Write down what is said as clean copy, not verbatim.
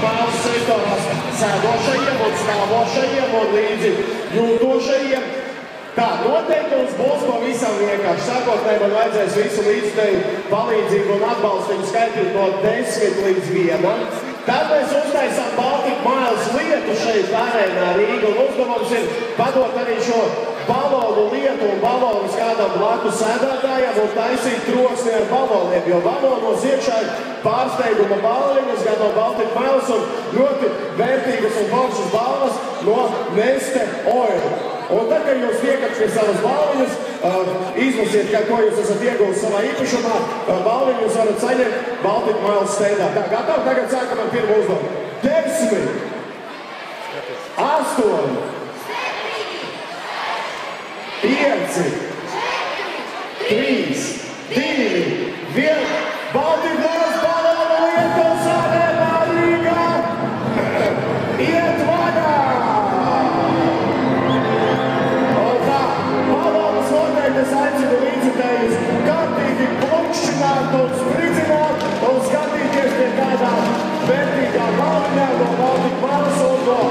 Baltas sektorā sēdošajiem un stāvošajiem un līdzi jūtošajiem. Tā, noteikums būs pavisam vienkārši. Sākotnēji man vajadzēs visu līdzteju palīdzību un atbalstu skaitīt no 10 līdz 1. Tad mēs uztaisām Baltic Miles lietu šeit arēnā Rīga, un uzdevums ir padot arī šo balonu lietu un balonus kādam blakus sēdētājam un taisīt troksni ar baloniem, jo balonos iekšā ir pārsteiguma balliņas gan no Baltic Miles un ļoti vērtīgas un foršas balvas no Neste Oil. Un tad, kad jūs tiekat pie savas balviņas, izlasiet, ko jūs esat ieguvis savā īpašumā, balviņu jūs varat saņemt Baltic Miles steidā. Tā, gatavi? Tagad sākam ar pirmo uzdevumu. 10, 8, 5, 3,